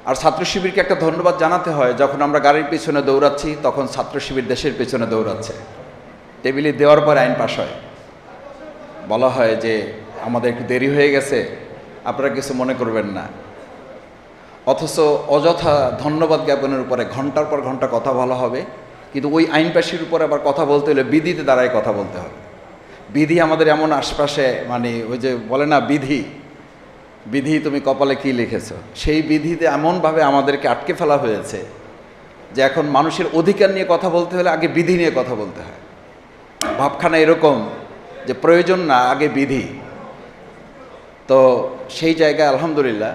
আর ছাত্র শিবিরকে একটা ধন্যবাদ জানাতে হয়, যখন আমরা গাড়ির পিছনে দৌড়াচ্ছি তখন ছাত্র শিবির দেশের পিছনে দৌড়াচ্ছে। টেবিলে দেওয়ার পর আইন পাশ হয়, বলা হয় যে আমাদের একটু দেরি হয়ে গেছে, আপনারা কিছু মনে করবেন না। অথচ অযথা ধন্যবাদ জ্ঞাপনের উপরে ঘন্টার পর ঘন্টা কথা বলা হবে, কিন্তু ওই আইন পাশের উপরে আবার কথা বলতে হলে বিধিতে দ্বারাই কথা বলতে হবে। বিধি আমাদের এমন আশপাশে, মানে ওই যে বলে না বিধি, বিধি তুমি কপালে কি লিখেছ, সেই বিধিতে এমনভাবে আমাদেরকে আটকে ফেলা হয়েছে যে এখন মানুষের অধিকার নিয়ে কথা বলতে হলে আগে বিধি নিয়ে কথা বলতে হয়। ভাবখানা এরকম যে প্রয়োজন না, আগে বিধি। তো সেই জায়গায় আলহামদুলিল্লাহ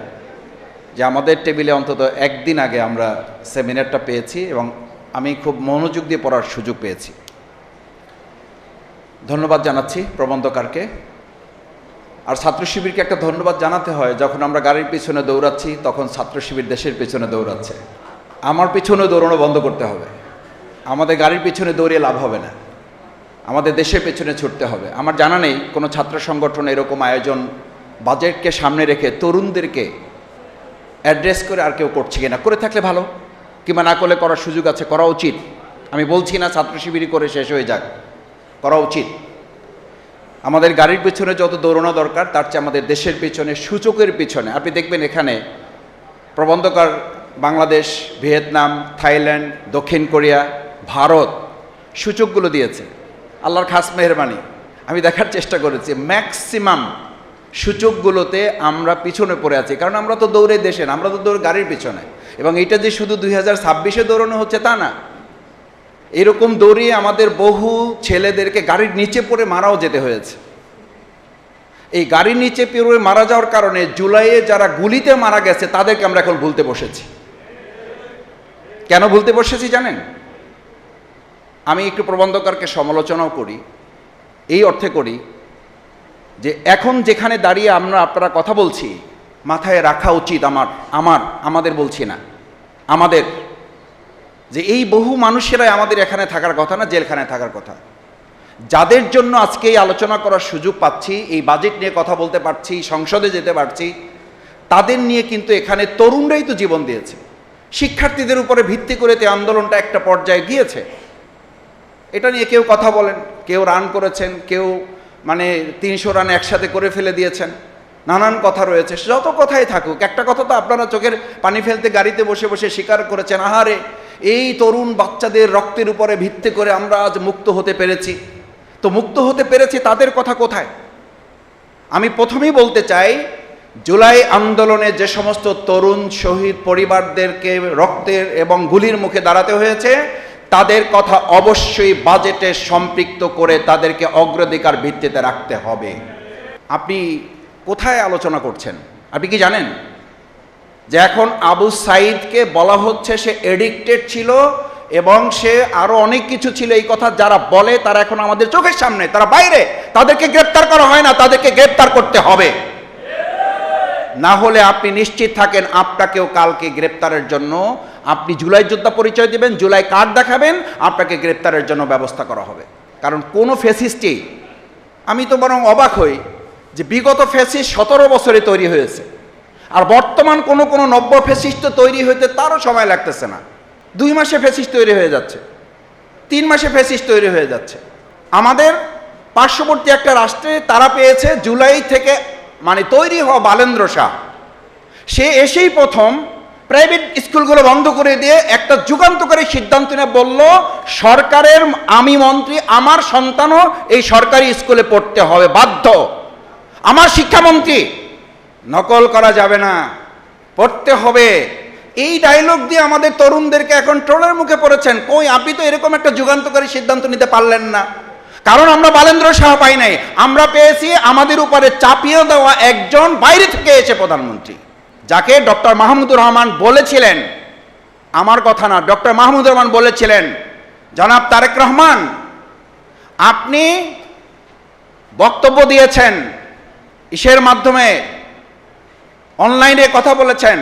যে আমাদের টেবিলে অন্তত একদিন আগে আমরা সেমিনারটা পেয়েছি এবং আমি খুব মনোযোগ দিয়ে পড়ার সুযোগ পেয়েছি। ধন্যবাদ জানাচ্ছি প্রবন্ধকারকে। আর ছাত্র শিবিরকে একটা ধন্যবাদ জানাতে হয়, যখন আমরা গাড়ির পিছনে দৌড়াচ্ছি তখন ছাত্র শিবির দেশের পিছনে দৌড়াচ্ছে। আমার পিছনে দৌড়ানো বন্ধ করতে হবে। আমাদের গাড়ির পিছনে দৌড়িয়ে লাভ হবে না, আমাদের দেশের পেছনে ছুটতে হবে। আমার জানা নেই কোনো ছাত্র সংগঠন এরকম আয়োজন বাজেটকে সামনে রেখে তরুণদেরকে অ্যাড্রেস করে আর কেউ করছে কিনা। করে থাকলে ভালো, কিংবা না করলে করার সুযোগ আছে, করা উচিত। আমি বলছি না ছাত্র শিবিরই করে শেষ হয়ে যাক, করা উচিত। আমাদের গাড়ির পিছনে যত দৌড়ানো দরকার তার চেয়ে আমাদের দেশের পিছনে, সূচকের পিছনে। আপনি দেখবেন এখানে প্রবন্ধকার বাংলাদেশ, ভিয়েতনাম, থাইল্যান্ড, দক্ষিণ কোরিয়া, ভারত সূচকগুলো দিয়েছে। আল্লাহর খাস মেহরবানি, আমি দেখার চেষ্টা করেছি ম্যাক্সিমাম সূচকগুলোতে আমরা পিছনে পড়ে আছি। কারণ আমরা তো দৌড়ে দেশে না, আমরা তো দৌড়ে গাড়ির পিছনে। এবং এটা যে শুধু 2026-এ দৌড়ানো হচ্ছে তা না, এরকম দৌড়িয়ে আমাদের বহু ছেলেদেরকে গাড়ির নিচে পড়ে মারাও যেতে হয়েছে। এই গাড়ির নিচে পড়ে মারা যাওয়ার কারণে জুলাইয়ে যারা গুলিতে মারা গেছে তাদেরকে আমরা এখন ভুলতে বসেছি। কেন ভুলতে বসেছি জানেন? আমি একটু প্রবন্ধকারকে সমালোচনাও করি, এই অর্থে করি যে এখন যেখানে দাঁড়িয়ে আপনারা কথা বলছি, মাথায় রাখা উচিত আমাদের বলছি না, আমাদের, যে এই বহু মানুষেরাই আমাদের এখানে থাকার কথা না, জেলখানায় থাকার কথা। যাদের জন্য আজকে এই আলোচনা করার সুযোগ পাচ্ছি, এই বাজেট নিয়ে কথা বলতে পারছি, সংসদে যেতে পারছি, তাদের নিয়ে কিন্তু এখানে তরুণরাই তো জীবন দিয়েছে। শিক্ষার্থীদের উপরে ভিত্তি করে এই আন্দোলনটা একটা পর্যায়ে গিয়েছে। এটা নিয়ে কেউ কথা বলেন, কেউ রান করেছেন, কেউ 300 রান একসাথে করে ফেলে দিয়েছেন, নানান কথা রয়েছে। যত কথাই থাকুক, একটা কথা তো আপনারা চোখের পানি ফেলতে গাড়িতে বসে বসে স্বীকার করেছেন, আহারে এই তরুণ বাচ্চাদের রক্তের উপরে ভিত্তি করে আমরা আজ মুক্ত হতে পেরেছি। তো মুক্ত হতে পেরেছি, তাদের কথা কোথায়? আমি প্রথমেই বলতে চাই, জুলাই আন্দোলনে যে সমস্ত তরুণ শহীদ পরিবারদেরকে রক্তের এবং গুলির মুখে দাঁড়াতে হয়েছে, তাদের কথা অবশ্যই বাজেটে সম্পৃক্ত করে তাদেরকে অগ্রাধিকার ভিত্তিতে রাখতে হবে। আপনি কোথায় আলোচনা করছেন? আপনি কি জানেন যে এখন আবু সাইদকে বলা হচ্ছে সে এডিক্টেড ছিল এবং সে আরো অনেক কিছু ছিল। এই কথা যারা বলে তারা এখন আমাদের চোখের সামনে, তারা বাইরে, তাদেরকে গ্রেপ্তার করা হয় না, তাদেরকে গ্রেপ্তার করতে হবে। না হলে আপনি নিশ্চিত থাকেন আপনাকেও কালকে গ্রেপ্তারের জন্য, আপনি জুলাই যোদ্ধা পরিচয় দিবেন, জুলাই কার্ড দেখাবেন, আপনাকে গ্রেপ্তারের জন্য ব্যবস্থা করা হবে। কারণ কোনো ফ্যাসিস্টই, আমি তো বরং অবাক হই যে বিগত ফ্যাসিস্ট 17 বছরে তৈরি হয়েছে, আর বর্তমান কোনো নব্য ফ্যাসিস্ট তৈরি হইতে তারও সময় লাগতেছে না। 2 মাসে ফ্যাসিস্ট তৈরি হয়ে যাচ্ছে, 3 মাসে ফ্যাসিস্ট তৈরি হয়ে যাচ্ছে। আমাদের পার্শ্ববর্তী একটা রাষ্ট্রে তারা পেয়েছে জুলাই থেকে তৈরি হওয়া বালেন্দ্র শাহ, সে এসেই প্রথম প্রাইভেট স্কুলগুলো বন্ধ করে দিয়ে একটা যুগান্তকারী সিদ্ধান্ত নিয়ে বলল, সরকারের, আমি মন্ত্রী, আমার সন্তানও এই সরকারি স্কুলে পড়তে হবে, বাধ্য। আমার শিক্ষামন্ত্রী, নকল করা যাবে না, পড়তে হবে। এই ডায়লগ দিয়ে আমাদের তরুণদেরকে এখন ট্রোলের মুখে পড়েছেন। কই, আপনি তো এরকম একটা যুগান্তকারী সিদ্ধান্ত নিতে পারলেন না। কারণ আমরা বালেন্দ্র শাহ পাই নাই, আমরা পেয়েছি আমাদের উপরে চাপিয়ে দেওয়া একজন বাইরে থেকে এসে প্রধানমন্ত্রী, যাকে ডক্টর মাহমুদুর রহমান বলেছিলেন, আমার কথা না, ডক্টর মাহমুদুর রহমান বলেছিলেন, জনাব তারেক রহমান আপনি বক্তব্য দিয়েছেন, ইসের মাধ্যমে অনলাইনে কথা বলেছেন,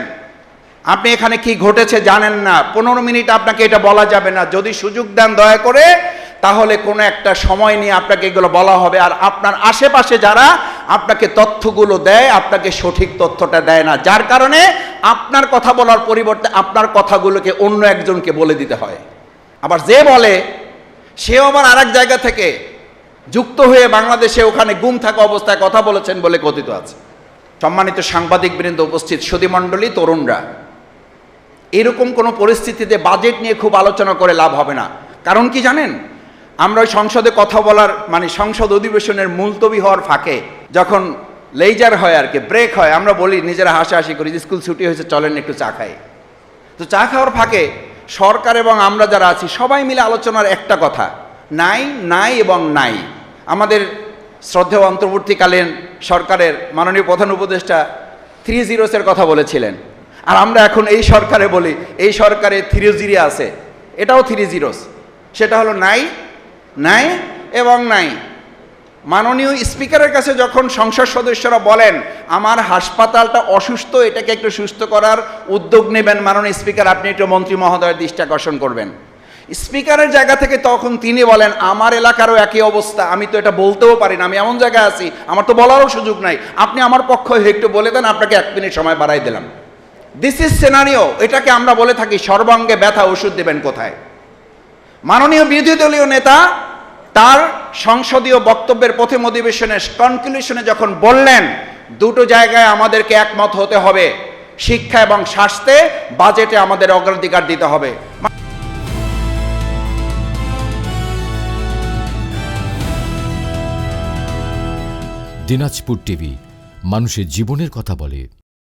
আপনি এখানে কি ঘটেছে জানেন না, 15 মিনিট আপনাকে এটা বলা যাবে না, যদি সুযোগ দেন দয়া করে তাহলে কোনো একটা সময় নিয়ে আপনাকে এগুলো বলা হবে। আর আপনার আশেপাশে যারা আপনাকে তথ্যগুলো দেয়, আপনাকে সঠিক তথ্যটা দেয় না, যার কারণে আপনার কথা বলার পরিবর্তে আপনার কথাগুলোকে অন্য একজনকে বলে দিতে হয়। আবার যে বলে সেও আবার আরেক জায়গা থেকে যুক্ত হয়ে বাংলাদেশে ওখানে গুম থাকা অবস্থায় কথা বলেছেন বলে কথিত আছে। সম্মানিত সাংবাদিকবৃন্দ, উপস্থিত সুধীমণ্ডলী, তরুণরা, এরকম কোনো পরিস্থিতিতে বাজেট নিয়ে খুব আলোচনা করে লাভ হবে না। কারণ কি জানেন, আমরা ওই সংসদে কথা বলার মানে সংসদ অধিবেশনের মুলতবি হওয়ার ফাঁকে যখন লেজার হয় আর কি, ব্রেক হয়, আমরা বলি নিজেরা হাসাহাসি করি, স্কুল ছুটি হয়েছে চলেন একটু চা খাই। তো চা খাওয়ার ফাঁকে সরকার এবং আমরা যারা আছি সবাই মিলে আলোচনার একটা কথা, নাই নাই এবং নাই। আমাদের শ্রদ্ধেয় অন্তর্বর্তীকালীন সরকারের মাননীয় প্রধান উপদেষ্টা 3 zeros কথা বলেছিলেন, আর আমরা এখন এই সরকারে বলি এই সরকারে 3 0 আছে, এটাও 3 zeros। সেটা হলো নাই, নাই এবং নাই। মাননীয় স্পিকারের কাছে যখন সংসদ সদস্যরা বলেন আমার হাসপাতালটা অসুস্থ, এটাকে একটু সুস্থ করার উদ্যোগ নেবেন মাননীয় স্পিকার, আপনি একটু মন্ত্রী মহোদয়ের দৃষ্টি আকর্ষণ করবেন। স্পিকারের জায়গা থেকে তখন তিনি বলেন আমার এলাকারও একই অবস্থা, আমি তো এটা বলতেও পারি না, আমি এমন জায়গায় আছি আমার তো বলারও সুযোগ নাই, আপনি আমার পক্ষ হয়ে একটু বলে দেন, আপনাকে 1 মিনিট সময় বাড়াই দিলাম। This is scenario. এটাকে আমরা বলে থাকি সর্বাঙ্গে ব্যথা, ওষুধ দেবেন কোথায়। মাননীয় বিরোধী দলীয় নেতা তার সংসদীয় বক্তব্যের প্রথম অধিবেশনের কনক্লুশনে যখন বললেন দুটো জায়গায় আমাদেরকে একমত হতে হবে, শিক্ষা এবং স্বাস্থ্যে বাজেটে আমাদের অগ্রাধিকার দিতে হবে। দিনাজপুর টিভি, মানুষের জীবনের কথা বলে।